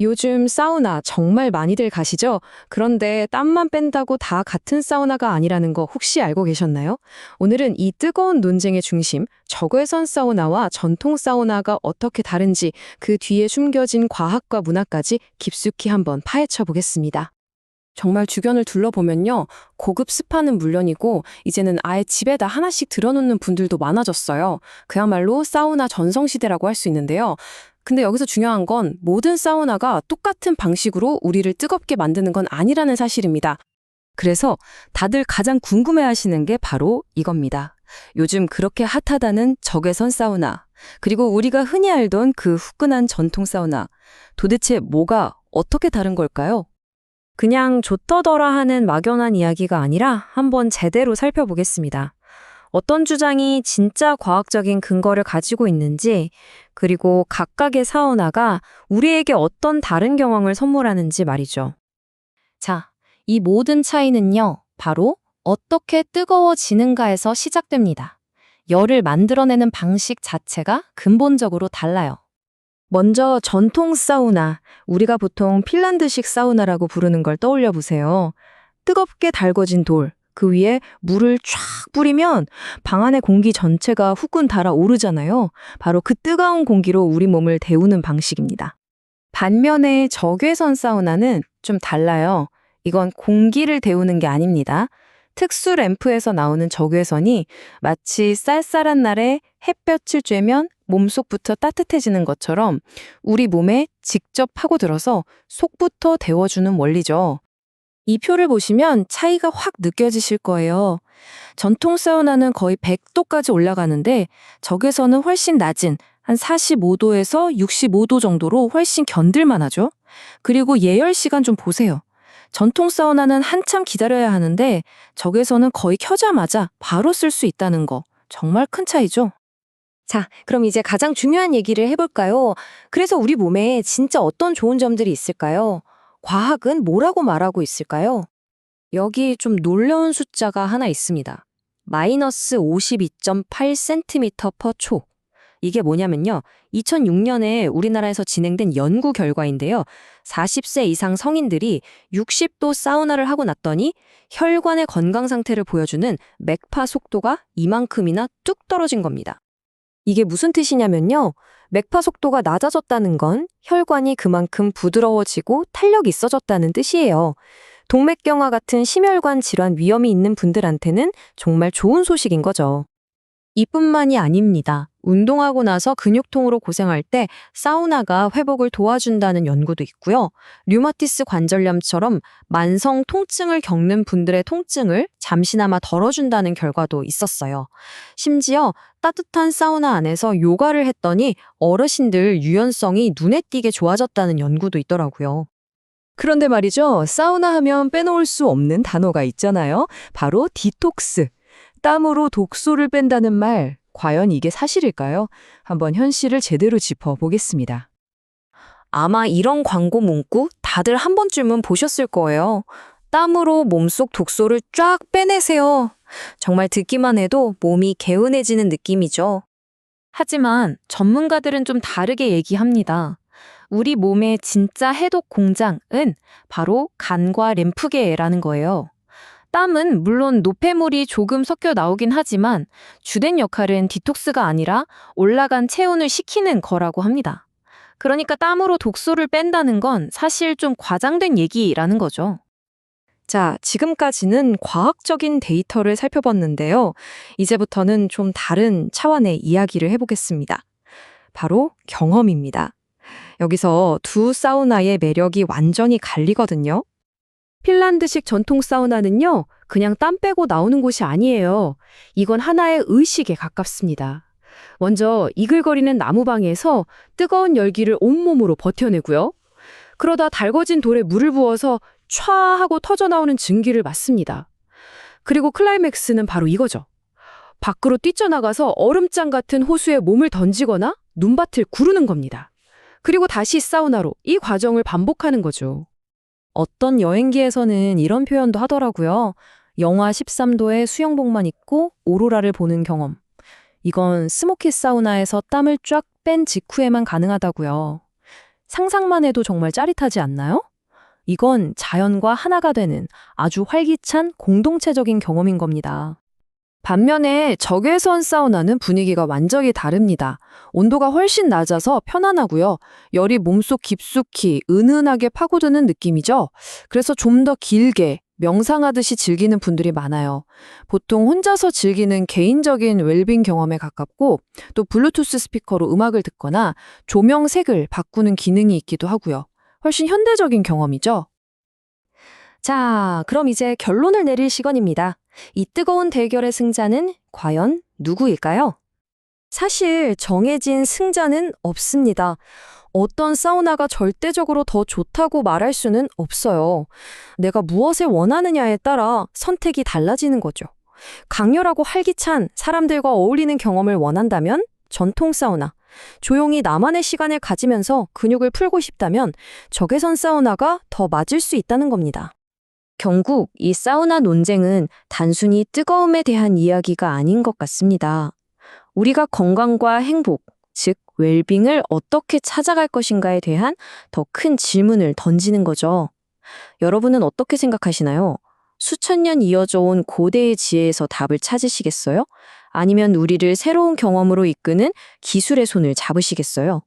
요즘 사우나 정말 많이들 가시죠? 그런데 땀만 뺀다고 다 같은 사우나가 아니라는 거 혹시 알고 계셨나요? 오늘은 이 뜨거운 논쟁의 중심, 적외선 사우나와 전통 사우나가 어떻게 다른지 그 뒤에 숨겨진 과학과 문화까지 깊숙이 한번 파헤쳐 보겠습니다. 정말 주변을 둘러보면요. 고급 스파는 물론이고 이제는 아예 집에다 하나씩 들여놓는 분들도 많아졌어요. 그야말로 사우나 전성시대라고 할 수 있는데요. 근데 여기서 중요한 건 모든 사우나가 똑같은 방식으로 우리를 뜨겁게 만드는 건 아니라는 사실입니다. 그래서 다들 가장 궁금해하시는 게 바로 이겁니다. 요즘 그렇게 핫하다는 적외선 사우나, 그리고 우리가 흔히 알던 그 후끈한 전통 사우나. 도대체 뭐가 어떻게 다른 걸까요? 그냥 좋더더라 하는 막연한 이야기가 아니라 한번 제대로 살펴보겠습니다. 어떤 주장이 진짜 과학적인 근거를 가지고 있는지, 그리고 각각의 사우나가 우리에게 어떤 다른 경험을 선물하는지 말이죠. 자, 이 모든 차이는요, 바로 어떻게 뜨거워지는가에서 시작됩니다. 열을 만들어내는 방식 자체가 근본적으로 달라요. 먼저 전통 사우나, 우리가 보통 핀란드식 사우나라고 부르는 걸 떠올려 보세요. 뜨겁게 달궈진 돌, 그 위에 물을 쫙 뿌리면 방 안의 공기 전체가 후끈 달아오르잖아요. 바로 그 뜨거운 공기로 우리 몸을 데우는 방식입니다. 반면에 적외선 사우나는 좀 달라요. 이건 공기를 데우는 게 아닙니다. 특수 램프에서 나오는 적외선이 마치 쌀쌀한 날에 햇볕을 쬐면 몸속부터 따뜻해지는 것처럼 우리 몸에 직접 파고들어서 속부터 데워주는 원리죠. 이 표를 보시면 차이가 확 느껴지실 거예요. 전통 사우나는 거의 100도까지 올라가는데 적외선은 훨씬 낮은 한 45도에서 65도 정도로 훨씬 견딜만 하죠. 그리고 예열 시간 좀 보세요. 전통 사우나는 한참 기다려야 하는데 적외선은 거의 켜자마자 바로 쓸 수 있다는 거. 정말 큰 차이죠. 자, 그럼 이제 가장 중요한 얘기를 해볼까요? 그래서 우리 몸에 진짜 어떤 좋은 점들이 있을까요? 과학은 뭐라고 말하고 있을까요? 여기 좀 놀라운 숫자가 하나 있습니다. 마이너스 52.8cm per 초. 이게 뭐냐면요. 2006년에 우리나라에서 진행된 연구 결과인데요. 40세 이상 성인들이 60도 사우나를 하고 났더니 혈관의 건강 상태를 보여주는 맥파 속도가 이만큼이나 뚝 떨어진 겁니다. 이게 무슨 뜻이냐면요. 맥파 속도가 낮아졌다는 건 혈관이 그만큼 부드러워지고 탄력이 있어졌다는 뜻이에요. 동맥경화 같은 심혈관 질환 위험이 있는 분들한테는 정말 좋은 소식인 거죠. 이뿐만이 아닙니다. 운동하고 나서 근육통으로 고생할 때 사우나가 회복을 도와준다는 연구도 있고요. 류마티스 관절염처럼 만성 통증을 겪는 분들의 통증을 잠시나마 덜어준다는 결과도 있었어요. 심지어 따뜻한 사우나 안에서 요가를 했더니 어르신들 유연성이 눈에 띄게 좋아졌다는 연구도 있더라고요. 그런데 말이죠. 사우나 하면 빼놓을 수 없는 단어가 있잖아요. 바로 디톡스. 땀으로 독소를 뺀다는 말, 과연 이게 사실일까요? 한번 현실을 제대로 짚어보겠습니다. 아마 이런 광고 문구 다들 한 번쯤은 보셨을 거예요. 땀으로 몸속 독소를 쫙 빼내세요. 정말 듣기만 해도 몸이 개운해지는 느낌이죠. 하지만 전문가들은 좀 다르게 얘기합니다. 우리 몸의 진짜 해독 공장은 바로 간과 림프계라는 거예요. 땀은 물론 노폐물이 조금 섞여 나오긴 하지만 주된 역할은 디톡스가 아니라 올라간 체온을 식히는 거라고 합니다. 그러니까 땀으로 독소를 뺀다는 건 사실 좀 과장된 얘기라는 거죠. 자, 지금까지는 과학적인 데이터를 살펴봤는데요. 이제부터는 좀 다른 차원의 이야기를 해보겠습니다. 바로 경험입니다. 여기서 두 사우나의 매력이 완전히 갈리거든요. 핀란드식 전통 사우나는요, 그냥 땀 빼고 나오는 곳이 아니에요. 이건 하나의 의식에 가깝습니다. 먼저 이글거리는 나무방에서 뜨거운 열기를 온몸으로 버텨내고요. 그러다 달궈진 돌에 물을 부어서 촤 하고 터져나오는 증기를 맞습니다. 그리고 클라이맥스는 바로 이거죠. 밖으로 뛰쳐나가서 얼음장 같은 호수에 몸을 던지거나 눈밭을 구르는 겁니다. 그리고 다시 사우나로 이 과정을 반복하는 거죠. 어떤 여행기에서는 이런 표현도 하더라고요. 영하 13도에 수영복만 입고 오로라를 보는 경험. 이건 스모키 사우나에서 땀을 쫙 뺀 직후에만 가능하다고요. 상상만 해도 정말 짜릿하지 않나요? 이건 자연과 하나가 되는 아주 활기찬 공동체적인 경험인 겁니다. 반면에 적외선 사우나는 분위기가 완전히 다릅니다. 온도가 훨씬 낮아서 편안하고요. 열이 몸속 깊숙이 은은하게 파고드는 느낌이죠. 그래서 좀 더 길게 명상하듯이 즐기는 분들이 많아요. 보통 혼자서 즐기는 개인적인 웰빙 경험에 가깝고 또 블루투스 스피커로 음악을 듣거나 조명 색을 바꾸는 기능이 있기도 하고요. 훨씬 현대적인 경험이죠. 자, 그럼 이제 결론을 내릴 시간입니다. 이 뜨거운 대결의 승자는 과연 누구일까요? 사실 정해진 승자는 없습니다. 어떤 사우나가 절대적으로 더 좋다고 말할 수는 없어요. 내가 무엇을 원하느냐에 따라 선택이 달라지는 거죠. 강렬하고 활기찬 사람들과 어울리는 경험을 원한다면 전통 사우나, 조용히 나만의 시간을 가지면서 근육을 풀고 싶다면 적외선 사우나가 더 맞을 수 있다는 겁니다. 결국 이 사우나 논쟁은 단순히 뜨거움에 대한 이야기가 아닌 것 같습니다. 우리가 건강과 행복, 즉 웰빙을 어떻게 찾아갈 것인가에 대한 더 큰 질문을 던지는 거죠. 여러분은 어떻게 생각하시나요? 수천 년 이어져 온 고대의 지혜에서 답을 찾으시겠어요? 아니면 우리를 새로운 경험으로 이끄는 기술의 손을 잡으시겠어요?